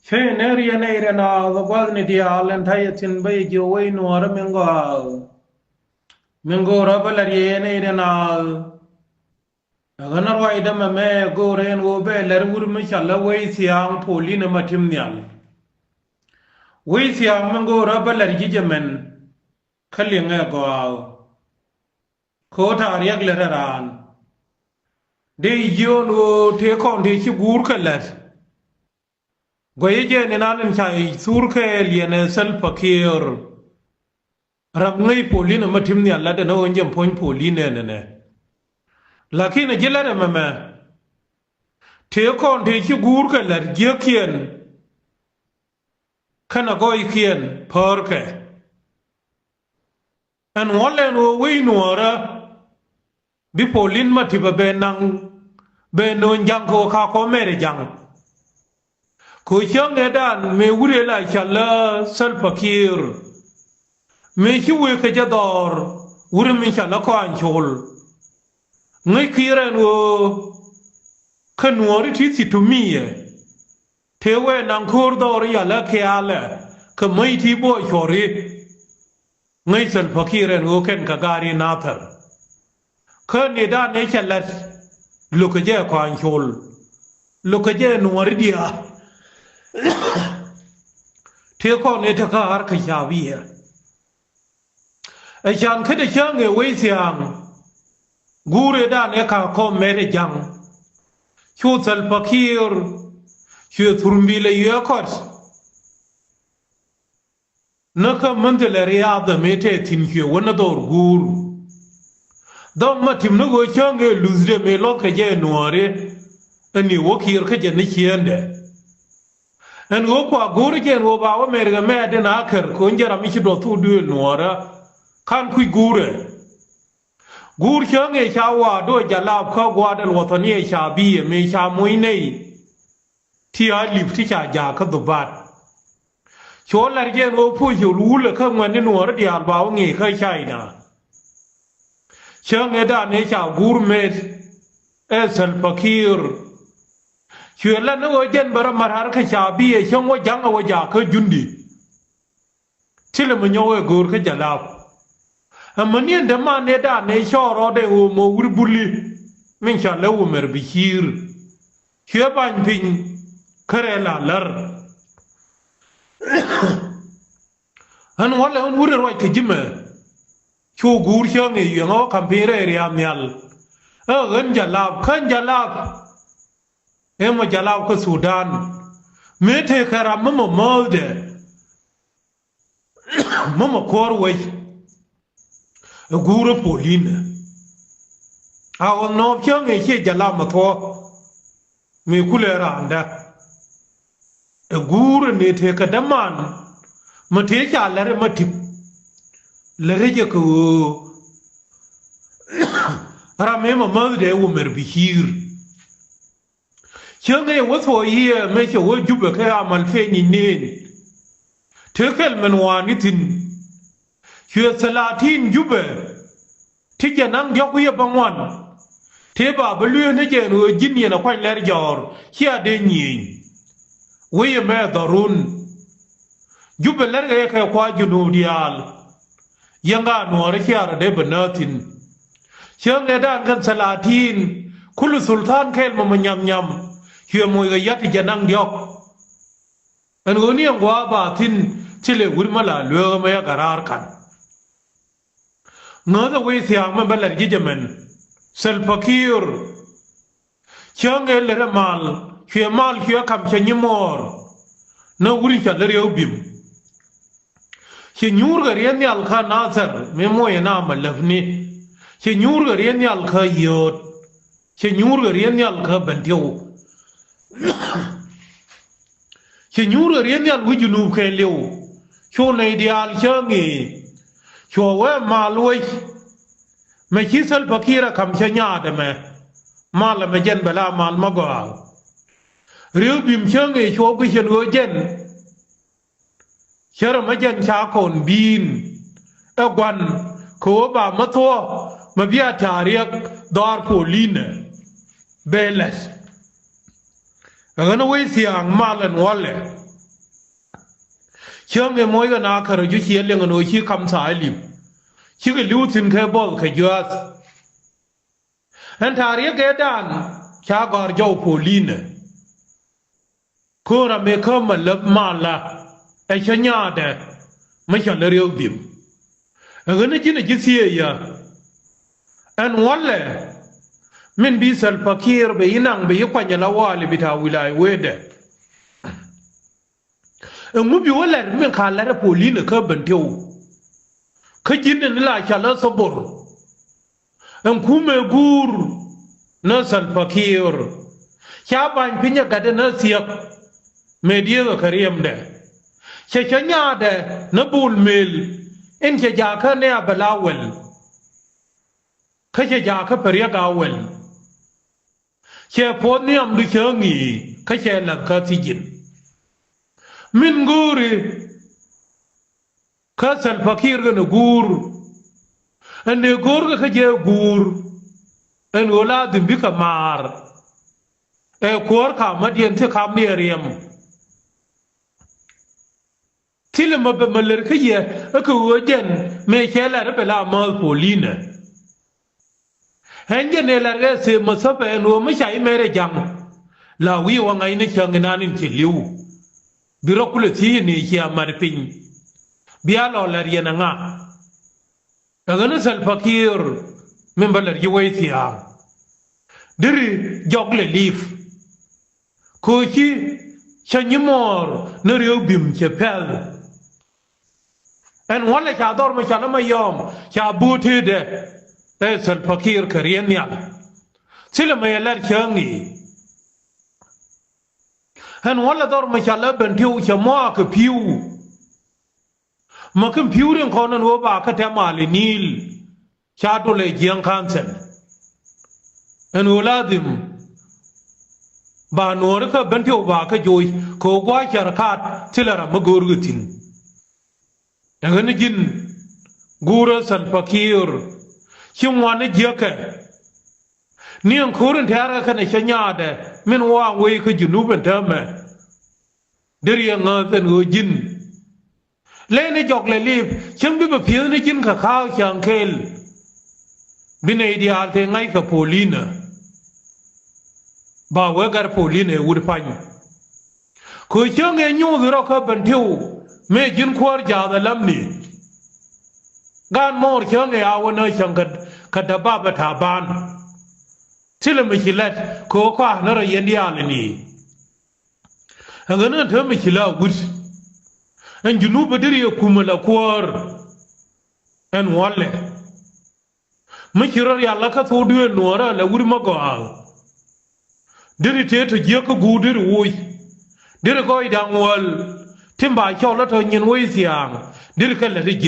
Fe neri neri na gwas ni dia alen thai chin bai jo wei nuar mengo rabalar ye neri na ganar wa ida me go ren go be lar wur mi shalla wei siang poli na matim nyal wei siang mengo rabalar ji jemen khali nga go ko ta riak le ran de yo no te kon de chi gur kalat goye je ne nan chai sur ke liene sel fakir ram ngai poli na matim ni alla de no njem pon poli ne lakini jila de mama te kon te chi gur ke lar je kien kana goy kien por ke an wole no wi nuora bi polin matiba be nang be no jang ko ka ko mere jang ko chang dan me wure la chala sal fakir me chi we ke jador wure mi chala ko an chol ngai kiran wo kanwori ti situmiye tewe nan kordor ya la ke ala ke mai ti bo chori ngai sal fakiran wo ken ka gari nathar kan ni da ne chala lukaje ko an chol lukaje nuwari dia thế con này thật là cái nhà vi à chẳng cái đấy chẳng người vay xiang gu re đan ấy cả con mẹ đấy chẳng chú sal fakir chú thurumbi le yêu cốt nó cái mình thì là ria đó mẹ thế tin chú vẫn đó gur đó mà tìm nó gọi chẳng người luzre mẹ lo cái gì nuare anh yêu fakir cái gì này chuyện đấy en go kwa gori ken wo ba wa merga me de na kher ko njara mi ci do tu du nuora kan ku gure gur change chawa do jalab kha gwa dal watani cha bi me cha moi nei ti a lip ti cha ja ka do bat cho lar gen wo pu ju lu le kha ngwan ni nuora di al ba wa ngi khai chai na change da ne cha gur me esal fakir chuyện là nó ở trên bờ mặt hàng cái chả bia xong rồi chẳng ở nhà cái jundi chỉ là mình nhau ở gور cái chả làm mà nên đâm mà nên đã nên cho rồi để hồ mồ uri buli mình chả lâu mà bị hir chuyện ban pin cái là lर anh nói là anh uri rồi cái gì mà cho gور xong thì những ông cầm pin rồi riam nhal gần chả làm khăn chả làm em mà jalao ko Sudan me the khara mama mode mama korwe guru polina aw no kyong e che jalao ma tho me kulera anda guru ne the ka daman ma the cha lare ma tip lare je ko ara me ma mode wo mer bihir chẳng ai vô thổi hier mấy chỗ vô giúp được cái amal phê nhìn nên thế cái mình hoàn như tin chuyện salatin giúp thế cái năng giáo huy bằng hoàn thế bà bê luyện thế cái người dính nhiên là quanh lẽ giỏi kia đến nhìn với mẹ darun giúp lẽ cái qua junu dial yang ga nuar kia là để bên tin chẳng ai đang cần salatin kulu sultan cái mà nhầm nhầm hiệp môi cái yết thì năng diok anh nói niệm qua bà tin chỉ là guri mà là lừa mà ya garar kan ngỡ ra quay xiang mà bên là cái gì mình sel fakir chẳng nghe là mal hiệp cầm chân nhím mor nó guri chả lấy yêu bìm khi nhur cái riêng nhà al khan nazar mấy môi na mà lấp ni khi nhur cái riêng nhà al khan yod khi nhur cái riêng nhà al khan bẩn tiêu khi nhur riêng nhà với junub khen liu cho này đi al chơi nghề cho với mà lui mà chỉ sel fakira cầm chơi nhà đấy mà là mà dân bela mà gọi riêng bìm chơi nghề cho cái chuyện người dân chơi mà dân cha con bin ở quan cố bà mất thua mà bia trả riêng dar polina beles Ang ano way siyang malan wale chớ nghe mối cái nào khờ chú chia liền ngồi chi cầm sải lim chi cái lưu tin cái bol cái giọt anh thà riêng cái đàn cha gọi dâu Pauline cô ra mẹ khom mà lập mà là ai cho nhà đấy mấy cho lời yêu điểm người này chỉ là chỉ xia ya anh muốn là mình bị sập fakir bị nang bị quan nhà lawa li bị thao wilai wede ông bị wala mình khai là Pauline khờ bẩn thiêu khờ chín nên là cha là sabor ông kume gur nó sập fakir cha ban pinya gade nó siak media cái kariam đấy cha nhà đấy nó bul mil in cha ja khờ ne balawel khờ cha ja khờ periak awel cha phone ni am du changi khờ cha là khờ tijin min guri khờ sal fakir ga gur ane gur ga khờ ja gur en ola dim bi kamar e kor ka madien the kam ne riam tilma be maler khiye ko woden me chela re bela mal Pauline henge ne la re se masabe no me chai mere jam la wi wa ngai ne chang nanin chi liu biro kule ti ni chi amar pin bia lo la riena nga agana sal fakir men balar yi wai tiya diri jogle leaf ko chi chanyimor ne riu bim che pel en wala cha dor ma cha ma yom cha buti de sal fakir kariyan ya sila ma yalar changi en wala dor ma cha la ben tiu cha ma ka piu ma kan piu ren konan wo ba ka ta ma le nil cha do le jiang kan sen en waladim ba nor ka ben tiu ba ka joy ko gwa char khat sila ra ma gor gutin daga ni jin gura sal fakir shin wani jiyaka ni an kurin tara kana shanya da min wa wai ka junubin ta ma diriya nga zan go jin le ni jok le lip shin bi ba fiye ni jin ka kawo shan kel bina ideal te ngai ka Pauline ba wagar Pauline wuri fanyi ko shan ya nyu zira ka bantiu me jin kwar jada lamni gan mor chang ya wana changat kada baba taban sila michilat ko kwa nara yendia ni angana tha michila gut an junu badiri kumala kwar an walle michirar ya laka so duwe nora la wuri magal diri te to je ko gudir woy diri ko idang wal timba chaw la to nyin woy siang diri kala rijin